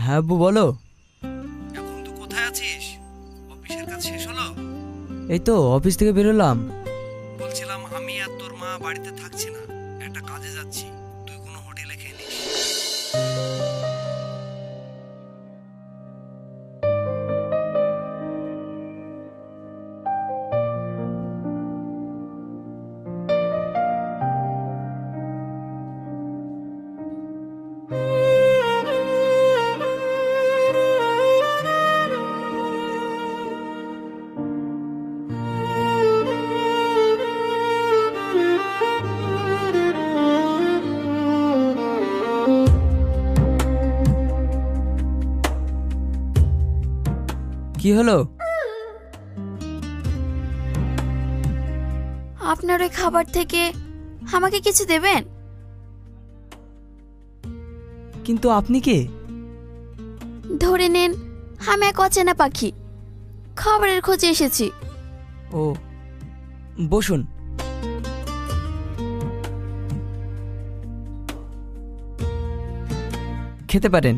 হ্যাঁ আব্বু বলো। এখন তুই কোথায় আছিস? অফিসের কাজ শেষ হলো? এই তো অফিস থেকে বেরোলাম। বলছিলাম আমি আর তোর মা বাড়িতে থাকছি না, একটা কাজে যাচ্ছি, তুই কোনো হোটেলে খেয়ে নিস। কি হলো? আপনার ওই খাবার থেকে আমাকে কিছু দেবেন? কিন্তু আপনি কে? ধরে নেন আমি এক অচেনা পাখি, খাবারের খোঁজে এসেছি। ও, বসুন। খেতে পারেন।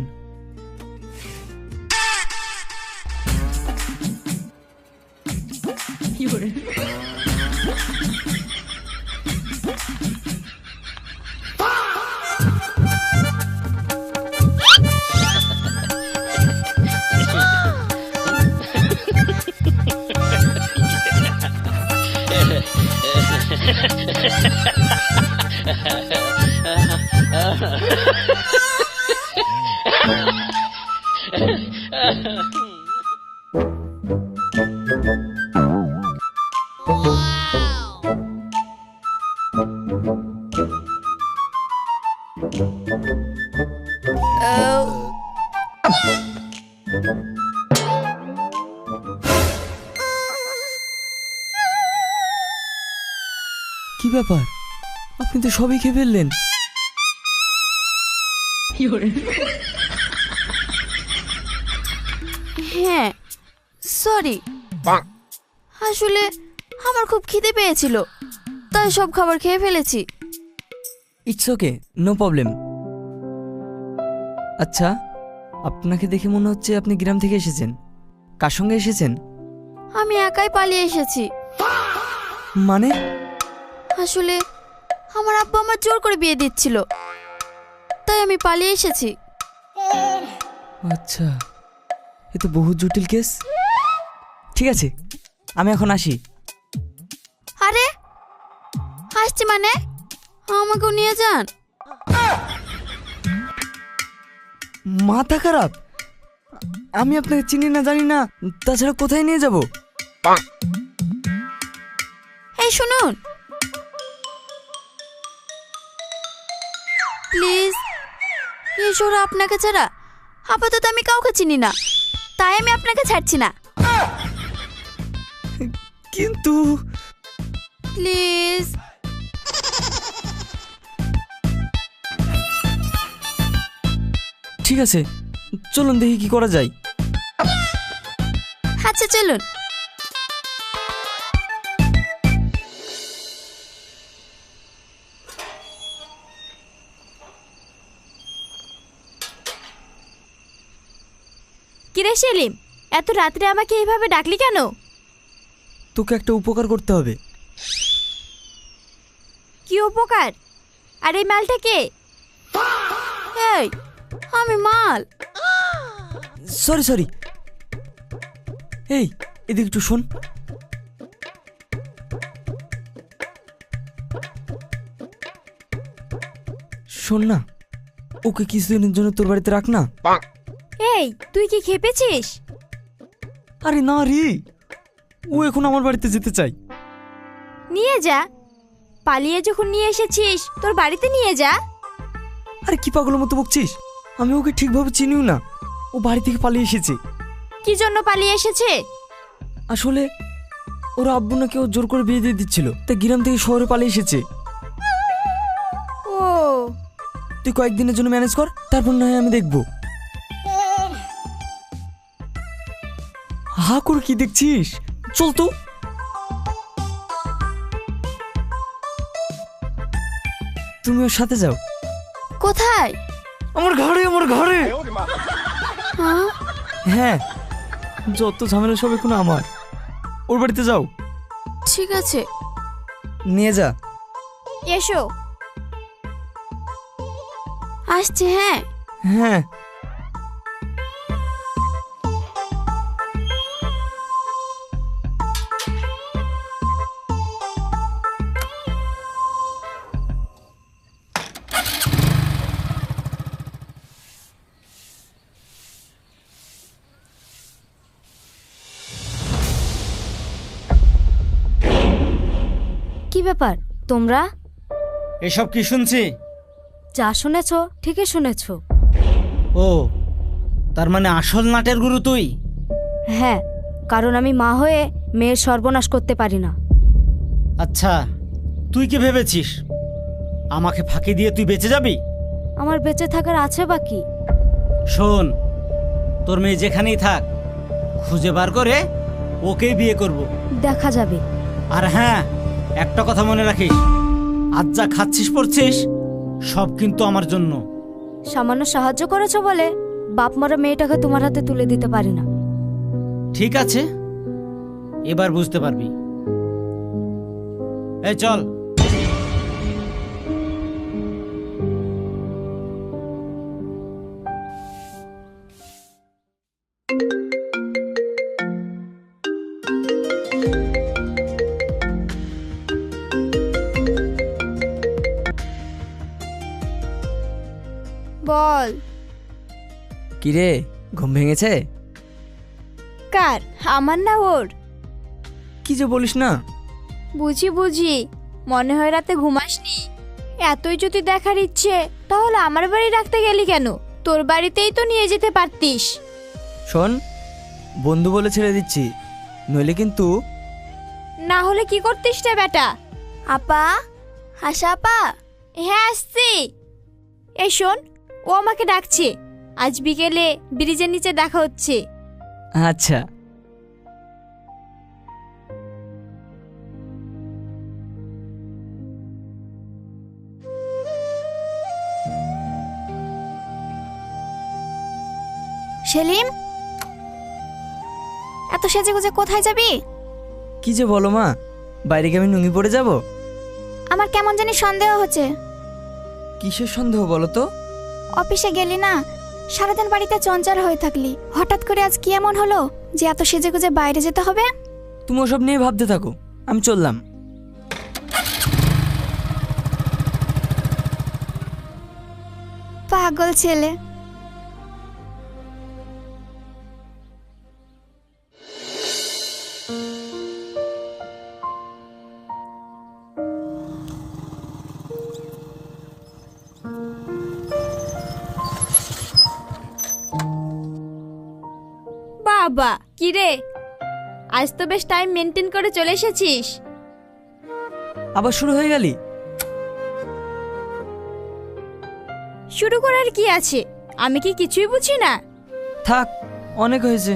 কি ব্যাপার, আপনি তো সবই খেয়ে ফেললেন। হ্যাঁ সরি, আসলে আমার খুব খিদে পেয়েছিল, তাই সব খাবার খেয়ে ফেলেছি। It's okay, no problem. আচ্ছা, আপনাকে দেখে মনে হচ্ছে আপনি গ্রাম থেকে এসেছেন। কার সঙ্গে এসেছেন? আমি একাই পালিয়ে এসেছি। মানে? আসলে আমার আব্বা আমার জোর করে বিয়ে দিচ্ছিল, তাই আমি পালিয়ে এসেছি। আচ্ছা, এ তো বহু জটিল কেস। ঠিক আছে, আমি এখন আসি। আরে আসছে মানে? আমাকেও নিয়ে যান। মাথা খারাপ? আমি আপনাকে চিনি না, জানি না, তাছাড়া কোথায় নিয়ে যাব? এই শুনুন প্লিজ, এই শহরে আপনাকে ছাড়া আপাতত আমি কাউকে চিনি না, তাই আমি আপনাকে ছাড়ছি না। কিন্তু প্লিজ। ঠিক আছে, চলুন দেখি কি করা যায়। আচ্ছা চলুন। কিরে সেলিম, এত রাত্রে আমাকে এইভাবে ডাকলি কেন? তোকে একটা উপকার করতে হবে। কি উপকার? আর এই মালটা কে? এই আমি মাল। Sorry sorry. এই, এদিকে একটু শোন। শোন না, ওকে কিছুদিনের জন্য তোর বাড়িতে রাখ না। এই তুই কি খেপেছিস? আরে না রে, ও এখন আমার বাড়িতে যেতে চাই। নিয়ে যা, পালিয়ে যখন নিয়ে এসেছিস তোর বাড়িতে নিয়ে যা। আরে কি পাগলের মতো বকছিস? আমি ওকে ঠিকভাবে চিনিও না, ও বাড়ি থেকে পালিয়ে এসেছে। কি জন্য পালিয়ে এসেছে? আসলে ওর আব্বু নাকি ও জোর করে বিয়ে দিয়ে দিচ্ছিল, তাই গ্রাম থেকে শহরে পালিয়ে এসেছে। ও, তুই কয়েকদিনের জন্য ম্যানেজ কর, তারপর না হয় আমি দেখবো। হা করে কি দেখছিস? চল তো। তুমি ওর সাথে যাও। কোথায়? আমার ঘরে, আমার ঘরে। হ্যাঁ, যত ঝামেলা সব এখন আমার। ওর বাড়িতে যাও, ঠিক আছে। নিয়ে যা। এসো। আসছে। হ্যাঁ। হ্যাঁ। কি ব্যাপার তোমরা? এসব কি শুনছি? যা শুনেছো ঠিকই শুনেছো। ও, তার মানে আসল নাটের গুরু তুই? হ্যাঁ, কারণ আমি মা হয়ে মেয়ের সর্বনাশ করতে পারি না। আচ্ছা, তুই কি ভেবেছিস আমাকে ফাঁকি দিয়ে তুই বেঁচে যাবি? আমার বেঁচে থাকার আছে বাকি। শোন, তোর মেয়ে যেখানেই থাক, খুঁজে বার করে ওকেই বিয়ে করব। দেখা যাবে। আর হ্যাঁ, একটা কথা মনে রাখিস, আজ যা খাচ্ছিস পড়ছিস সব কিন্তু আমার জন্য। সামান্য সাহায্য করেছো বলে বাপ মরা মেয়েটাকে তোমার হাতে তুলে দিতে পারি না। ঠিক আছে, এবার বুঝতে পারবি। এই চল। বল। কিরে, ঘুম ভেঙেছে? কার? আমার না ওর? কি যে বলিস না। বুঝি বুঝি, মনে হয় রাতে ঘুমাসনি। এতই যদি দেখার ইচ্ছে তাহলে আমার বাড়ি রাখতে গেলি কেন? তোর বাড়িতেই তো নিয়ে যেতে পারতিস। শোন, বন্ধু বলে ছেড়ে দিচ্ছি, নইলে কিন্তু। না হলে কি করতিস রে বেটা? আপা, হাসা আপা। হ্যাঁ আসছি। এই শোন, ও আমাকে ডাকছে, আজ বিকেলে ব্রিজের নিচে দেখা হচ্ছে। আচ্ছা। সেলিম, এত সেজে গুজে কোথায় যাবি? কি যে বলো মা, বাইরে কি আমি নুঙ্গি পড়ে যাব? আমার কেমন জানি সন্দেহ হচ্ছে। কিসের সন্দেহ বলো তো? অফিসে গেলি না, সারাদিন বাড়িতে চঞ্চল হয়ে থাকলি, হঠাৎ করে আজ কি এমন হলো যে এত সেজে গুজে বাইরে যেতে হবে? তুমি ওসব নিয়ে ভাবতে থাকো, আমি চললাম। পাগল ছেলে। বাবা, কি রে, আজ তো বেশ টাইম মেনটেন করে চলে এসেছিস। আবার শুরু হয়ে গেলি? শুরু করার কি আছে? আমি কি কিছুই বুঝি না? থাক, অনেক হয়েছে।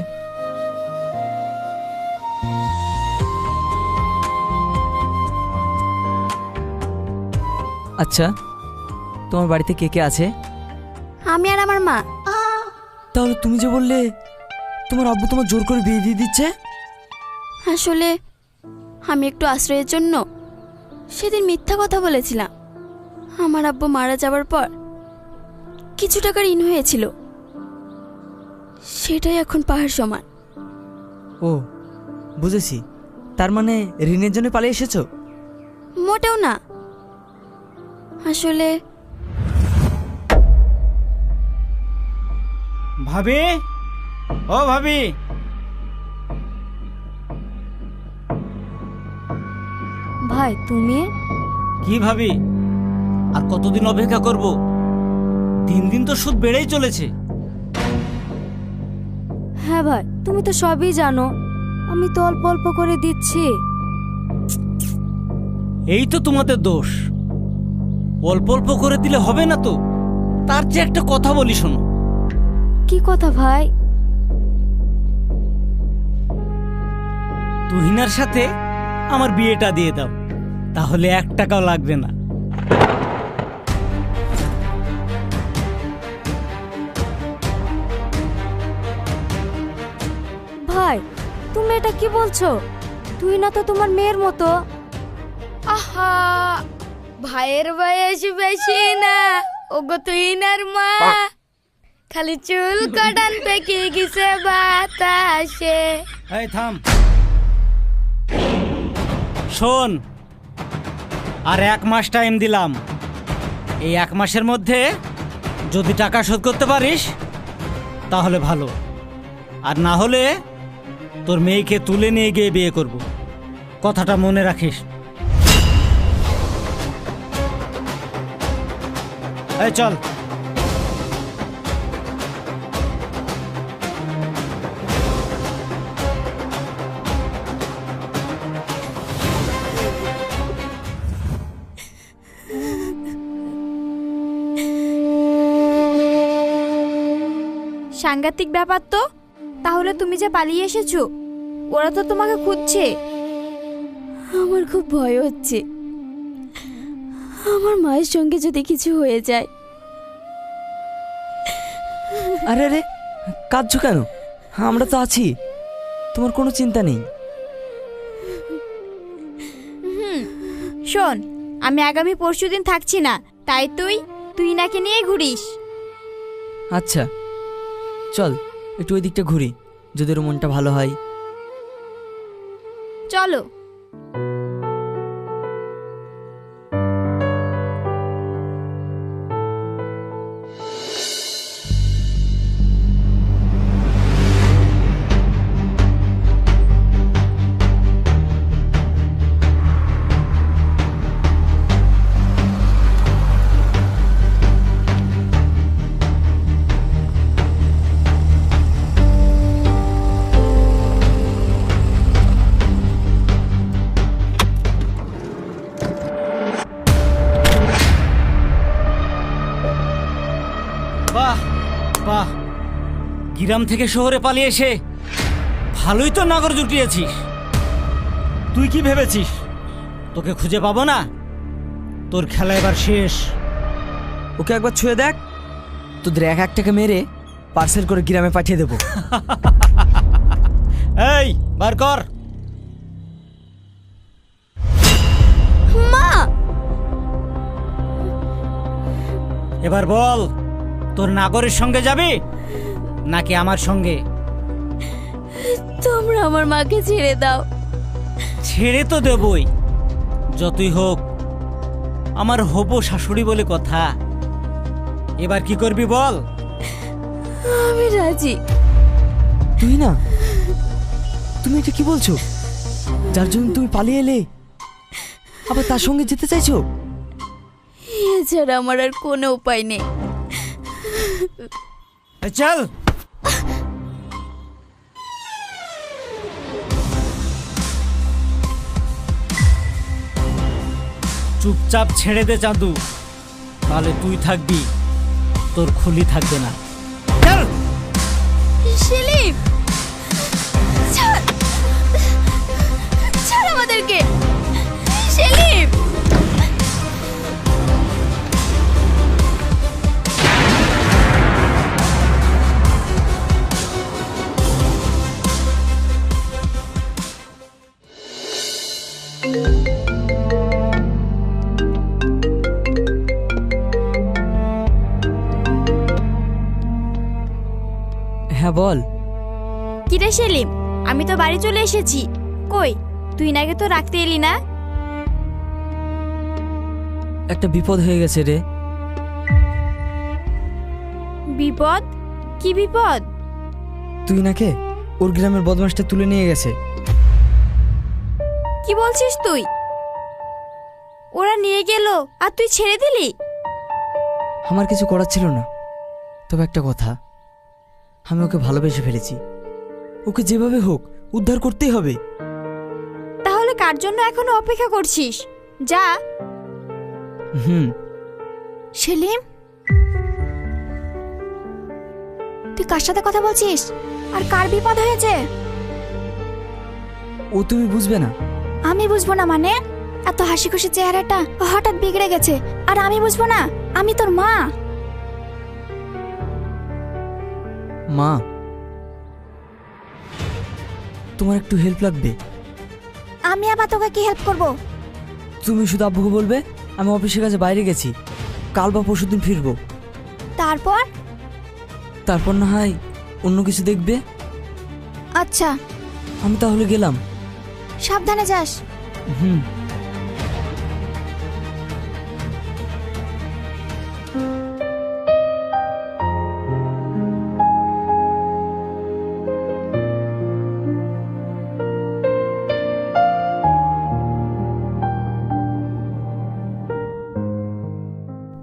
আচ্ছা, তোমার বাড়িতে কে কে আছে? আমি আর আমার মা। তাহলে তুমি যে বললে তোমার আব্বু তোমার জোর করে বিয়ে দিয়ে দিচ্ছে? আসলে আমি একটু আশ্রয়ের জন্য সেদিন মিথ্যা কথা বলেছিলাম। আমার আব্বু মারা যাবার পর কিছু টাকা ঋণ হয়েছিল, সেটাই এখন পাহাড় সমান। ও, বুঝেছি। তার মানে ঋণের জন্য পালিয়ে এসেছো? মোটেও না, আসলে ভাবি, ও ভাবি। ভাই তুমি? কি ভাবি, আর কতদিন অপেক্ষা করব? দিন দিন তো সুদ বেড়েই চলেছে। হ্যাঁ ভাই, তুমি তো সবই জানো, আমি তো অল্প অল্প করে দিচ্ছি। এই তো তোমাদের দোষ, অল্প অল্প করে দিলে হবে না তো। তার চেয়ে একটা কথা বলি, শোনো। কি কথা ভাই? তুহিনার সাথে আমার বিয়েটা দিয়ে দাও, তাহলে 1 টাকাও লাগবে না। ভাই, তুমি এটা কি বলছো? তুই না তো তোমার মেয়ের মতো। আহা, ভাইয়ের বয়স বেশি না, ওগো তুই নার মা। খালি চুল কাটান পেকে গেছে বাতাসে। এই থাম, শোন, আর 1 মাস টাইম দিলাম। এই 1 মাসের মধ্যে যদি টাকা শোধ করতে পারিস তাহলে ভালো, আর না হলে তোর মেয়েকে তুলে নিয়ে গিয়ে বিয়ে করব। কথাটা মনে রাখিস। এই চল। সাংঘাতিক ব্যাপার তো। তাহলে তুমি যে পালিয়ে এসেছো, ওরা তো তোমাকে খুঁজছে। আমার খুব ভয় হচ্ছে, আমার মায়ের সঙ্গে যদি কিছু হয়ে যায়। আরে আরে, কাঁদছো কেন? আমরা তো আছি, তোমার কোনো চিন্তা নেই। শোন, আমি আগামী পরশুদিন থাকছি না, তাই তুই নাকি নিয়ে ঘুরিস। আচ্ছা চল একটু ওই দিকটা ঘুরি, যদি ওর মনটা ভালো হয়। চলো। বাহ বাহ, গ্রাম থেকে শহরে পালিয়ে এসে ভালোই তো নগর জুটিয়েছিস। তুই কি ভেবেছিস তোকে খুঁজে পাবো না? তোর খেলা এবার শেষ। ওকে একবার ছুঁয়ে দেখ, তোদের এক একটাকে মেরে পার্সেল করে গ্রামে পাঠিয়ে দেবো। এই বার কর। মা, এবার বল, তোর নাগরের সঙ্গে যাবি নাকি আমার সঙ্গে? তোমরা আমার মাকে ছেড়ে দাও। ছেড়ে তো দেবই, যতই হোক আমার হবো শাশুড়ি বলে কথা। এবার কি করবি বল? আমি রাজি। তুই না, তুমি এটা কি বলছো? যার জন্য তুমি পালিয়ে এলে আবার তার সঙ্গে যেতে চাইছো? এছাড়া আমার আর কোনো উপায় নেই। চল। চুপচাপ ছেড়ে দে চাঁদু, তাহলে তুই থাকবি, তোর খুলি থাকবে না। চল। সেলিম, ছাড়, ছাড় আমাদেরকে। সেলিম, হ্যাঁ বল। কিরে সেলিম, আমি তো বাড়ি চলে এসেছি। কই তুই নাকি তো রাখতে এলি না? একটা বিপদ হয়ে গেছে রে। বিপদ? কি বিপদ? তুই নাকে ওর গ্রামের বদমাসটা তুলে নিয়ে গেছে। কি বলছিস তুই? ওরা নিয়ে গেল আর তুই ছেড়ে দিলি? আমার কিছু করার ছিল না, তবে একটা কথা, আমি ওকে ভালোবেসে ফেলেছি। ওকে যেভাবে হোক উদ্ধার করতেই হবে। তাহলে কার জন্য এখনো অপেক্ষা করছিস? যা। সেলিম, তুই কার সাথে কথা বলছিস? আর কার বিপদ হয়েছে? ও তুমি বুঝবে না। আমি বুঝবো না মানে? এত হাসি খুশি চেহারাটা হঠাৎ বিগড়ে গেছে, আর আমি বুঝবো না? আমি তোর মা। মা, তোমার একটু হেল্প লাগবে। আমি আবার তোকে কি হেল্প করব? তুমি শুধু আব্বুকে বলবে আমি অফিসের কাছে বাইরে গেছি, কাল বা পরশুদিন ফিরবো। তারপর? তারপর না হয় অন্য কিছু দেখবে। আচ্ছা, আমি তাহলে গেলাম। সাবধানে যাস। হুম।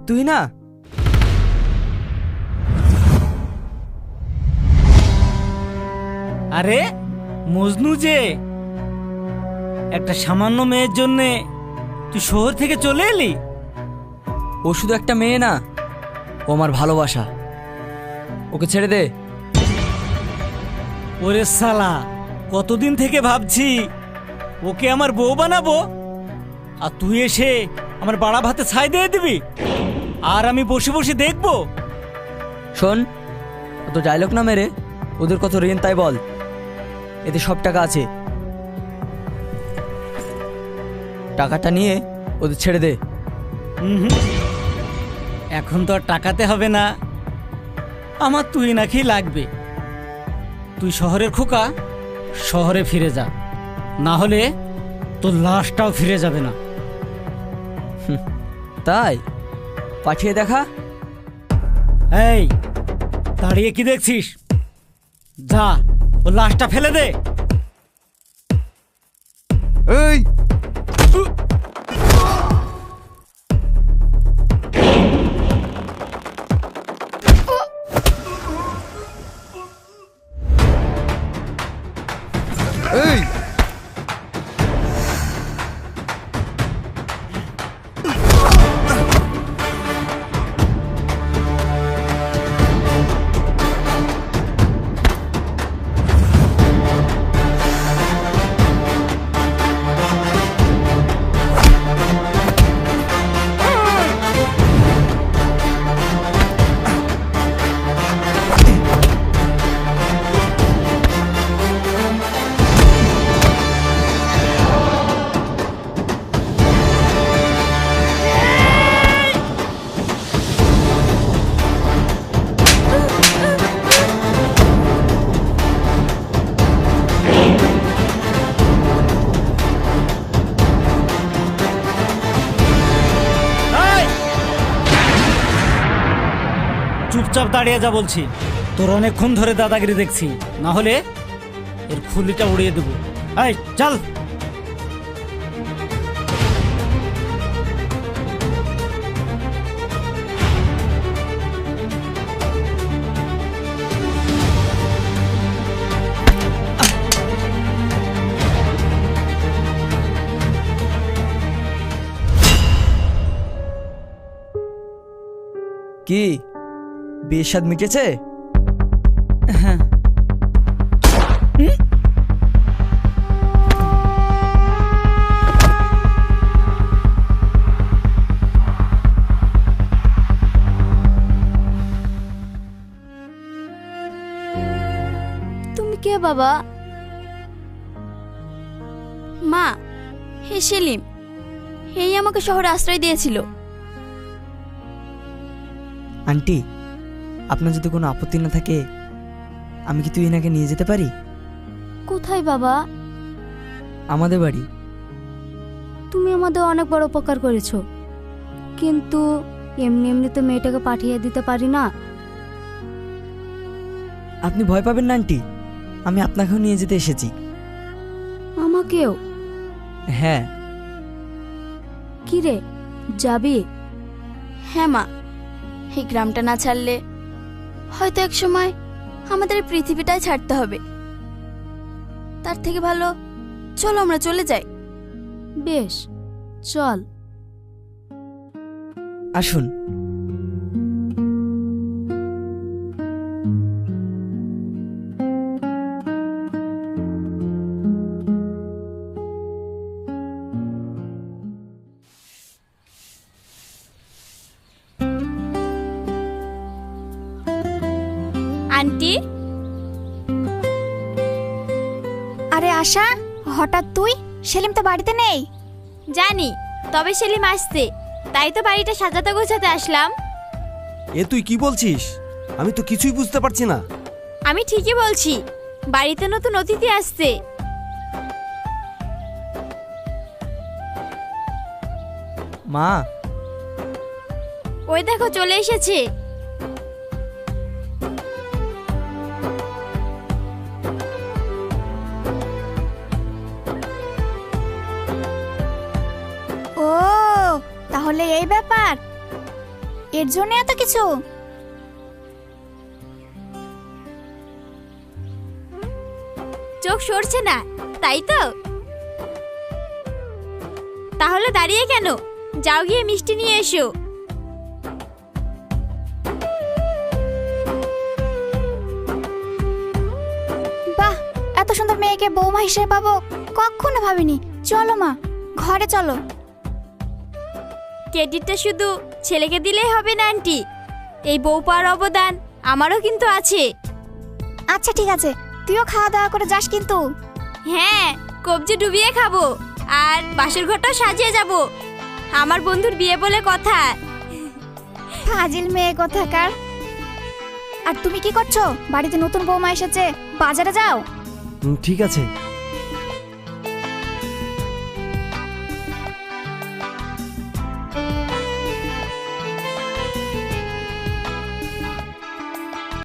তুই না আরে মজনু যে, একটা সামান্য মেয়ের জন্যে তুই শহর থেকে চলে এলি? ও শুধু একটা মেয়ে না, ও আমার ভালোবাসা। ওকে ছেড়ে দে। ওরে সালা, কতদিন থেকে ভাবছি ওকে আমার বউ বানাবো, আর তুই এসে আমার বাড়া ভাতে ছাই দিয়ে দিবি আর আমি বসে বসে দেখবো? শোন, অত ডায়লগ না মেরে ওদের কত ঋণ তাই বল। এতে সব টাকা আছে, টাকাটা নিয়ে ওদের ছেড়ে দে। হুম, এখন তো আর টাকাতে হবে না, আমার তুই নাকি লাগবে। তুই শহরের খোকা, শহরে ফিরে যা, না হলে তোর লাশটাও ফিরে যাবে না। তাই পাঠিয়ে দেখা। এই, দাঁড়িয়ে কি দেখছিস? যা, ও লাশটা ফেলে দে। এই এই এই! চুপচাপ দাঁড়িয়ে যা বলছি। তোর অনেকক্ষণ ধরে দাদাগিরি দেখছি, না হলে এর খুলিটা উড়িয়ে দেবো। এই চল। কি বিয়ের স্বাদ মিটেছে? তুমি কে বাবা? মা, হে সেলিম, এই আমাকে শহরে আশ্রয় দিয়েছিল। আন্টি, আপনার যদি কোনো আপত্তি না থাকে আমি কি তুই এনাকে নিয়ে যেতে পারি? কোথায় বাবা? আমাদের বাড়ি। তুমি আমাদের অনেক বড় উপকার করেছো, কিন্তু এমনি এমনি তো মেয়েটাকে পাঠিয়ে দিতে পারি না। আপনি ভয় পাবেন না আন্টি, আমি আপনাকেও নিয়ে যেতে এসেছি। আমাকেও? হ্যাঁ। কি রে, যাবি? হ্যাঁ মা, এই গ্রামটা না ছাড়লে হয়তো এক সময় আমাদের এই পৃথিবীটাই ছাড়তে হবে। তার থেকে ভালো চলো আমরা চলে যাই। বেশ, চল। আসুন। আন্টি, আরে আশা, হঠাৎ তুই? সেলিম তো বাড়িতে নেই। জানি, তবে সেলিম আসছে, তাই তো বাড়িটা সাজাতে গোছাতে আসলাম। এ তুই কি বলছিস? আমি তো কিছুই বুঝতে পারছি না। আমি ঠিকই বলছি, বাড়িতে নতুন অতিথি আসছে। মা, ওই দেখো চলে এসেছে। ও, তাহলে এই ব্যাপার, এর জন্য এত কিছু। চোখ সরছে না, তাই তো? তাহলে দাঁড়িয়ে কেন, যাও গিয়ে মিষ্টি নিয়ে এসো। বাহ, এত সুন্দর মেয়েকে বৌমা হিসেবে পাবো কখনো ভাবিনি। চলো মা, ঘরে চলো। ক্রেডিটটা শুধু ছেলেকে দিলেই হবে না আন্টি, এই বউ পাওয়ার অবদান আমারও কিন্তু আছে। আচ্ছা ঠিক আছে, তুইও খাওয়া দাওয়া করে যাস কিন্তু। হ্যাঁ, কবজি ডুবিয়ে খাবো, আর বাসর ঘরটাও সাজিয়ে যাব। আমার বন্ধুর বিয়ে বলে কথা। ফাজিল মেয়ে কোথাকার। আর তুমি কি করছো? বাড়িতে নতুন বৌমা এসেছে, বাজারে যাও। ঠিক আছে।